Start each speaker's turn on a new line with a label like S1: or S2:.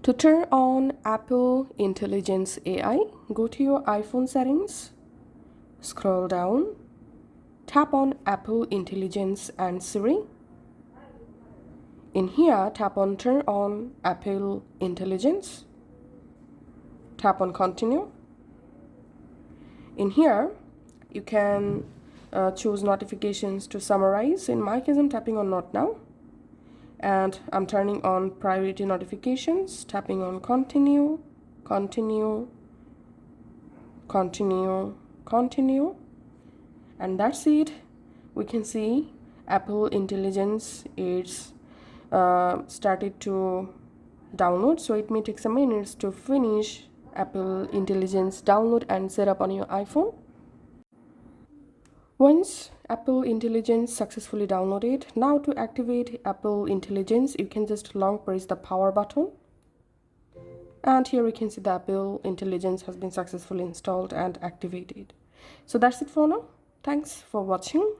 S1: To turn on Apple Intelligence AI, go to your iPhone settings, scroll down, tap on Apple Intelligence and Siri. In here, tap on Turn on Apple Intelligence. Tap on Continue. In here, you can choose notifications to summarize. In my case, I'm tapping on Not Now. And I'm turning on priority notifications, tapping on Continue, Continue, Continue, Continue. And that's it. We can see Apple Intelligence is started to download, so it may take some minutes to finish Apple Intelligence download and set up on your iPhone. Once Apple Intelligence successfully downloaded, now to activate Apple Intelligence, you can just long press the power button. And here we can see the Apple Intelligence has been successfully installed and activated. So that's it for now. Thanks for watching.